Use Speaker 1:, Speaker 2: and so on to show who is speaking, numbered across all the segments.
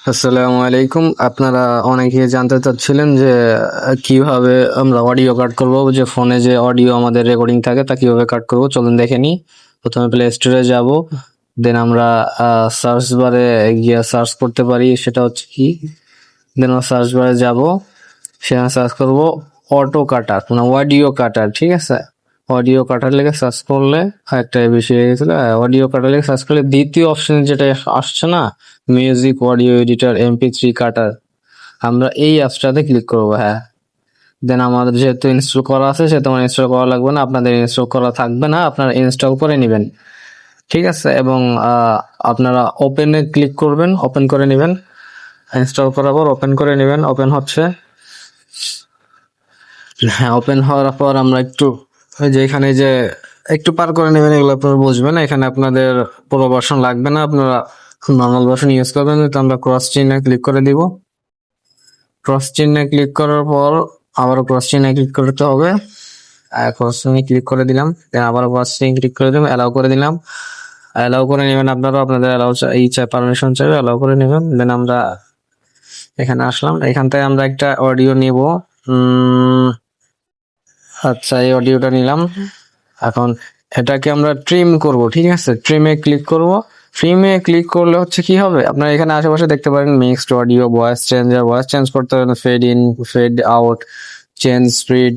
Speaker 1: আসসালামু আলাইকুম। আপনারা অনেকে জানতে চাচ্ছিলেন যে কিভাবে আমরা অডিও কাট করব, যে ফোনে যে অডিও আমাদের রেকর্ডিং থাকে তা কিভাবে কাট করব। চলুন দেখে নিই। প্রথমে প্লে স্টোরে যাব, দেন আমরা সার্চ বারে গিয়ে সার্চ করতে পারি, সেটা হচ্ছে কি, দেন আমরা সার্চ বারে যাব, সেখানে সার্চ করব অটো কাটার, মানে অডিও কাটার। ঠিক আছে, অডিও কাটার লেগে সার্চ করলে একটা বেশি হয়ে গেছিল। অডিও কাটার লেগে সার্চ করলে দ্বিতীয় অপশন যেটা আসছে না, মিউজিক অডিও এডিটর MP3 কাটার, আমরা এই অ্যাপসটাতে ক্লিক করবো। হ্যাঁ, দেন আমাদের যেহেতু ইনস্টল করা আছে সেহেতু আমার ইনস্টল করা লাগবে না, আপনাদের ইনস্টল করা থাকবে না, আপনারা ইনস্টল করে নেবেন। ঠিক আছে, এবং আপনারা ওপেনে ক্লিক করবেন, ওপেন করে নেবেন। ইনস্টল করার পর ওপেন করে নেবেন। ওপেন হচ্ছে। হ্যাঁ, ওপেন হওয়ার পর আমরা একটু ওই যে এখানে যে একটু পার করে নেবেন, এগুলো আপনারা বুঝবেন। এখানে আপনাদের পুরো ভার্সন লাগবে না, আপনারা নর্মাল ভার্সন ইউজ করবেন। তো আমরা ক্রস চিহ্নে ক্লিক করে দিব। ক্রস চিহ্নে ক্লিক করার পর আবারও ক্রস চিহ্নে ক্লিক করতে হবে। ক্রস চিহ্নে ক্লিক করে দিলাম, দেন আবার ক্রস চিহ্নে ক্লিক করে দিলাম, অ্যালাউ করে দিলাম। অ্যালাউ করে নেবেন, আপনারা আপনাদের অ্যালাউ পারমিশন চাইবে, অ্যালাউ করে নেবেন। দেন আমরা এখানে আসলাম, এখান থেকে আমরা একটা অডিও নিব। আচ্ছা, এই অডিওটা নিলাম। এখন এটাকে আমরা ট্রিম করব। ঠিক আছে, ট্রিমে ক্লিক করব। ট্রিমে ক্লিক করলে হচ্ছে কি হবে, আপনারা এখানে আশেপাশে দেখতে পারেন mixed audio, voice changer, voice change করতে পারেন, fade in, fade out, change speed,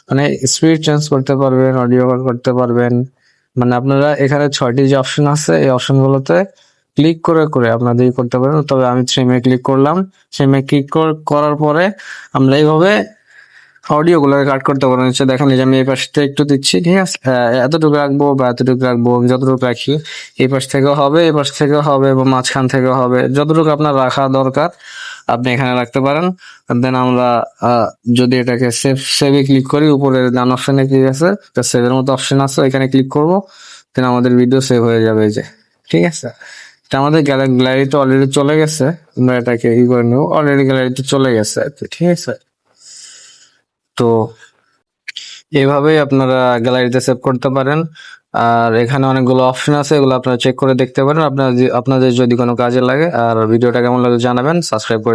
Speaker 1: মানে স্পিড চেঞ্জ করতে পারবেন, অডিও করতে পারবেন। মানে আপনারা এখানে 6টি যে অপশন আছে, এই অপশনগুলোতে ক্লিক করে করে আপনাদের করতে পারেন। তবে আমি থ্রিমে ক্লিক করলাম। থ্রিমে ক্লিক করার পরে আমরা এইভাবে অডিও গুলোকে কাট করতে পারেন। হচ্ছে দেখেন, এই যে আমি এই পাশ থেকে একটু দিচ্ছি, ঠিক আছে, এতটুকু রাখবো বা এতটুকু রাখবো, আমি যতটুকু রাখি। এই পাশ থেকেও হবে, এই পাশ থেকেও হবে, এবং মাঝখান থেকেও হবে, যতটুকু আপনার রাখা দরকার আপনি এখানে রাখতে পারেন। দেন আমরা যদি এটাকে সেভে ক্লিক করি, উপরে ডান অপশনে ক্লিক আছে, সেভের মতো অপশন আছে, এখানে ক্লিক করব। দেন আমাদের ভিডিও সেভ হয়ে যাবে, এই যে। ঠিক আছে, এটা আমাদের গ্যালারিতে অলরেডি চলে গেছে। আমরা এটাকে করে নেবো, অলরেডি গ্যালারিতে চলে গেছে আর কি। ঠিক আছে, তো এইভাবেই আপনারা গ্যালারিতে সেভ করতে পারেন। আর এখানে অনেকগুলো অপশন আছে, এগুলো আপনারা চেক করে দেখতে পারেন, আপনাদের যদি কোনো কাজে লাগে। আর ভিডিওটা কেমন লাগে জানাবেন, সাবস্ক্রাইব করে দিন।